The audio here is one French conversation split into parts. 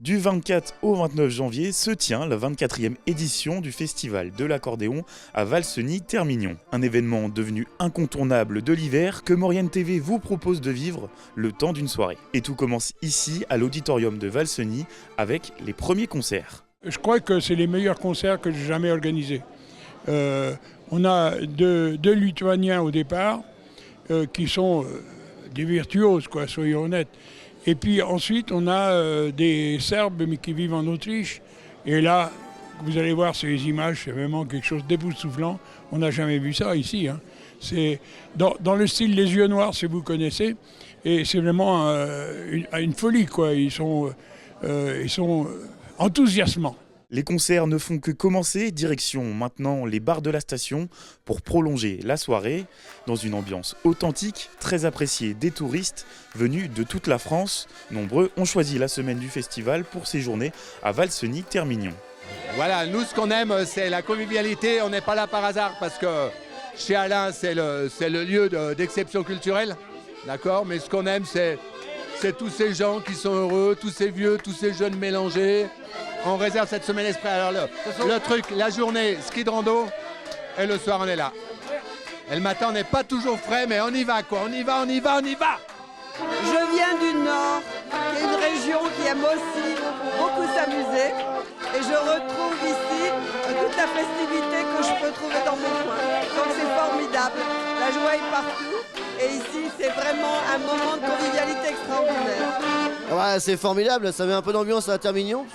Du 24 au 29 janvier se tient la 24e édition du Festival de l'accordéon à Valseny-Termignon. Un événement devenu incontournable de l'hiver que Maurienne TV vous propose de vivre le temps d'une soirée. Et tout commence ici, à l'auditorium de Valseny, avec les premiers concerts. Je crois que c'est les meilleurs concerts que j'ai jamais organisés. On a deux Lituaniens au départ qui sont des virtuoses, quoi, soyons honnêtes. Et puis ensuite, on a des Serbes mais qui vivent en Autriche. Et là, vous allez voir ces images, c'est vraiment quelque chose d'époustouflant. On n'a jamais vu ça ici. Hein. C'est dans le style Les Yeux Noirs, si vous connaissez. Et c'est vraiment une folie, quoi. Ils sont enthousiasmants. Les concerts ne font que commencer, direction maintenant les bars de la station pour prolonger la soirée dans une ambiance authentique, très appréciée des touristes venus de toute la France. Nombreux ont choisi la semaine du festival pour séjourner à Valseny-Termignon. Voilà, nous ce qu'on aime c'est la convivialité, on n'est pas là par hasard parce que chez Alain c'est le lieu d'exception culturelle, d'accord, mais ce qu'on aime c'est tous ces gens qui sont heureux, tous ces vieux, tous ces jeunes mélangés. On réserve cette semaine esprit. Alors le truc, la journée, ski de rando, et le soir on est là. Et le matin on n'est pas toujours frais, mais on y va quoi, on y va. Je viens du Nord, qui est une région qui aime aussi beaucoup s'amuser. Et je retrouve ici toute la festivité que je peux trouver dans mon coin. Donc c'est formidable, la joie est partout. Et ici c'est vraiment un moment de convivialité extraordinaire. Ouais, c'est formidable, ça met un peu d'ambiance à Termignon.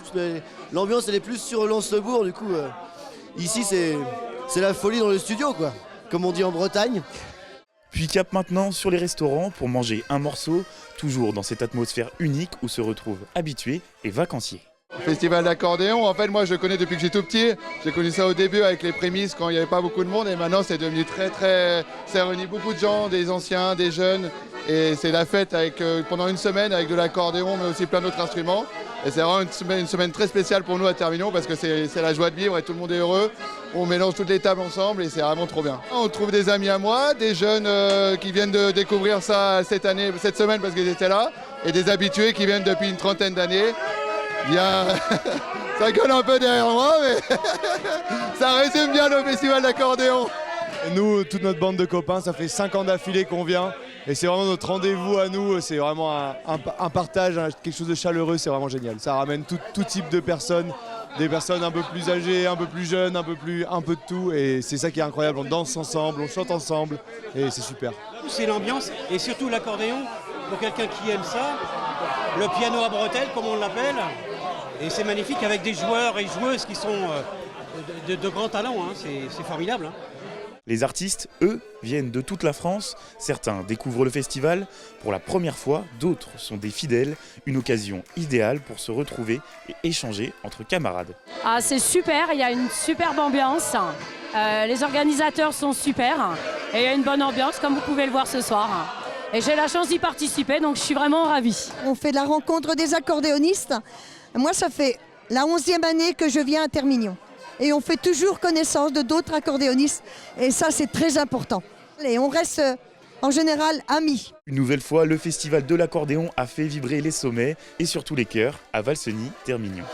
L'ambiance elle est plus sur Lens-le-Bourg du coup. Ici c'est la folie dans le studio quoi, comme on dit en Bretagne. Puis cap maintenant sur les restaurants pour manger un morceau, toujours dans cette atmosphère unique où se retrouvent habitués et vacanciers. Festival d'accordéon, en fait moi je le connais depuis que j'ai tout petit. J'ai connu ça au début avec les prémices quand il n'y avait pas beaucoup de monde et maintenant c'est devenu ça réunit beaucoup de gens, des anciens, des jeunes et c'est la fête pendant une semaine avec de l'accordéon mais aussi plein d'autres instruments. Et c'est vraiment une semaine très spéciale pour nous à Termignon parce que c'est la joie de vivre et tout le monde est heureux. On mélange toutes les tables ensemble et c'est vraiment trop bien. On trouve des amis à moi, des jeunes qui viennent de découvrir ça cette semaine parce qu'ils étaient là et des habitués qui viennent depuis une trentaine d'années. Bien, ça gueule un peu derrière moi, mais ça résume bien le festival d'accordéon. Nous, toute notre bande de copains, ça fait 5 ans d'affilée qu'on vient. Et c'est vraiment notre rendez-vous à nous, c'est vraiment un partage, quelque chose de chaleureux, c'est vraiment génial. Ça ramène tout type de personnes, des personnes un peu plus âgées, un peu plus jeunes, un peu de tout. Et c'est ça qui est incroyable, on danse ensemble, on chante ensemble, et c'est super. C'est l'ambiance, et surtout l'accordéon, pour quelqu'un qui aime ça, le piano à bretelles, comme on l'appelle. Et c'est magnifique avec des joueurs et joueuses qui sont de grands talents, hein. C'est formidable. Hein. Les artistes, eux, viennent de toute la France. Certains découvrent le festival pour la première fois, d'autres sont des fidèles. Une occasion idéale pour se retrouver et échanger entre camarades. Ah, c'est super, il y a une superbe ambiance. Les organisateurs sont super et il y a une bonne ambiance comme vous pouvez le voir ce soir. Et j'ai la chance d'y participer, donc je suis vraiment ravie. On fait la rencontre des accordéonistes. Moi, ça fait la 11e année que je viens à Termignon. Et on fait toujours connaissance de d'autres accordéonistes. Et ça, c'est très important. Et on reste en général amis. Une nouvelle fois, le festival de l'accordéon a fait vibrer les sommets et surtout les cœurs à Valseny-Termignon.